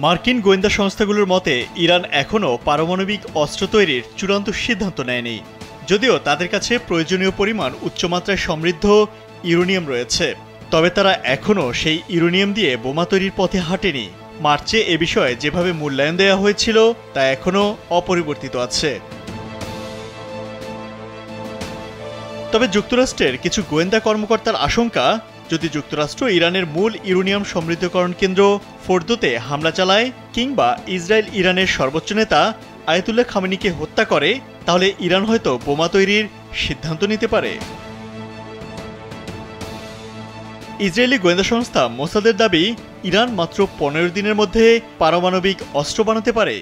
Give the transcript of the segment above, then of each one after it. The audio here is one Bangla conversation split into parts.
মার্কিন গোয়েন্দা সংস্থাগুলোর মতে ইরান এখনও পারমাণবিক অস্ত্র তৈরির চূড়ান্ত সিদ্ধান্ত নেয়নি, যদিও তাদের কাছে প্রয়োজনীয় পরিমাণ উচ্চমাত্রায় সমৃদ্ধ ইউরেনিয়াম রয়েছে। তবে তারা এখনও সেই ইউরেনিয়াম দিয়ে বোমা তৈরির পথে হাঁটেনি। মার্চে এ বিষয়ে যেভাবে মূল্যায়ন দেওয়া হয়েছিল তা এখনও অপরিবর্তিত আছে। তবে যুক্তরাষ্ট্রের কিছু গোয়েন্দা কর্মকর্তার আশঙ্কা, যদি যুক্তরাষ্ট্র ইরানের মূল ইউরেনিয়াম সমৃদ্ধকরণ কেন্দ্র ফোর্দোতে হামলা চালায় কিংবা ইসরায়েল ইরানের সর্বোচ্চ নেতা আয়াতুল্লাহ খামেনিকে হত্যা করে, তাহলে ইরান হয়তো বোমা তৈরির সিদ্ধান্ত নিতে পারে। ইসরায়েলি গোয়েন্দা সংস্থা মোসাদের দাবি, ইরান মাত্র 15 দিনের মধ্যে পারমাণবিক অস্ত্র বানাতে পারে।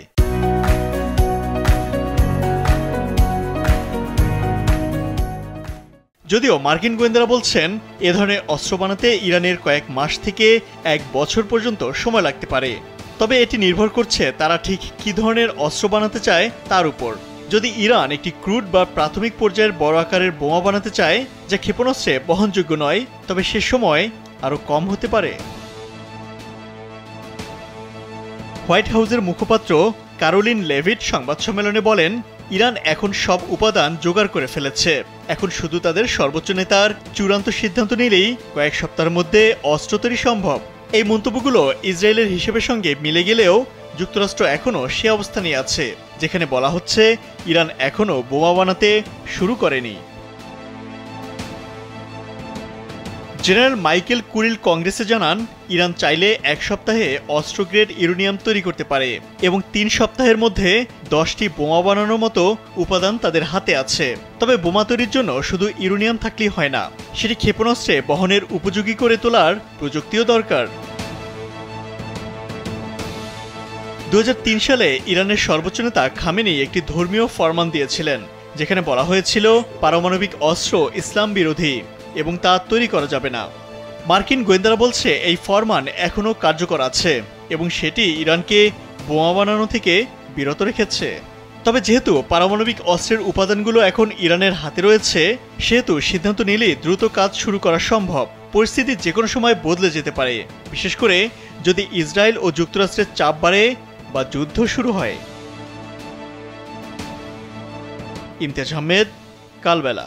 যদিও মার্কিন গোয়েন্দারা বলছেন, এ ধরনের অস্ত্র বানাতে ইরানের কয়েক মাস থেকে 1 বছর পর্যন্ত সময় লাগতে পারে। তবে এটি নির্ভর করছে তারা ঠিক কী ধরনের অস্ত্র বানাতে চায় তার উপর। যদি ইরান একটি ক্রুড বা প্রাথমিক পর্যায়ের বড় আকারের বোমা বানাতে চায় যা ক্ষেপণাস্ত্রে বহনযোগ্য নয়, তবে সে সময় আরও কম হতে পারে। হোয়াইট হাউসের মুখপাত্র ক্যারোলিন লেভিট সংবাদ সম্মেলনে বলেন, ইরান এখন সব উপাদান জোগাড় করে ফেলেছে। এখন শুধু তাদের সর্বোচ্চ নেতার চূড়ান্ত সিদ্ধান্ত নিলেই কয়েক সপ্তাহের মধ্যে অস্ত্র তৈরি সম্ভব। এই মন্তব্যগুলো ইসরায়েলের হিসেবের সঙ্গে মিলে গেলেও যুক্তরাষ্ট্র এখনও সে অবস্থানেই আছে যেখানে বলা হচ্ছে ইরান এখনও বোমা বানাতে শুরু করেনি। জেনারেল মাইকেল কুরিল কংগ্রেসে জানান, ইরান চাইলে 1 সপ্তাহে অস্ত্র গ্রেড ইউরেনিয়াম তৈরি করতে পারে এবং 3 সপ্তাহের মধ্যে 10টি বোমা বানানোর মতো উপাদান তাদের হাতে আছে। তবে বোমা তৈরির জন্য শুধু ইউরেনিয়াম থাকলেই হয় না, সেটি ক্ষেপণাস্ত্রে বহনের উপযোগী করে তোলার প্রযুক্তিও দরকার। 2003 সালে ইরানের সর্বোচ্চ নেতা খামেনি একটি ধর্মীয় ফরমান দিয়েছিলেন, যেখানে বলা হয়েছিল পারমাণবিক অস্ত্র ইসলাম বিরোধী এবং তা তৈরি করা যাবে না। মার্কিন গোয়েন্দারা বলছে এই ফরমান এখনও কার্যকর আছে এবং সেটি ইরানকে বোমা বানানো থেকে বিরত রেখেছে। তবে যেহেতু পারমাণবিক অস্ত্রের উপাদানগুলো এখন ইরানের হাতে রয়েছে, সেহেতু সিদ্ধান্ত নিলেই দ্রুত কাজ শুরু করা সম্ভব। পরিস্থিতি যে কোনো সময় বদলে যেতে পারে, বিশেষ করে যদি ইসরায়েল ও যুক্তরাষ্ট্রের চাপ বাড়ে বা যুদ্ধ শুরু হয়। ইমতিয়াজ আহমেদ, কালবেলা।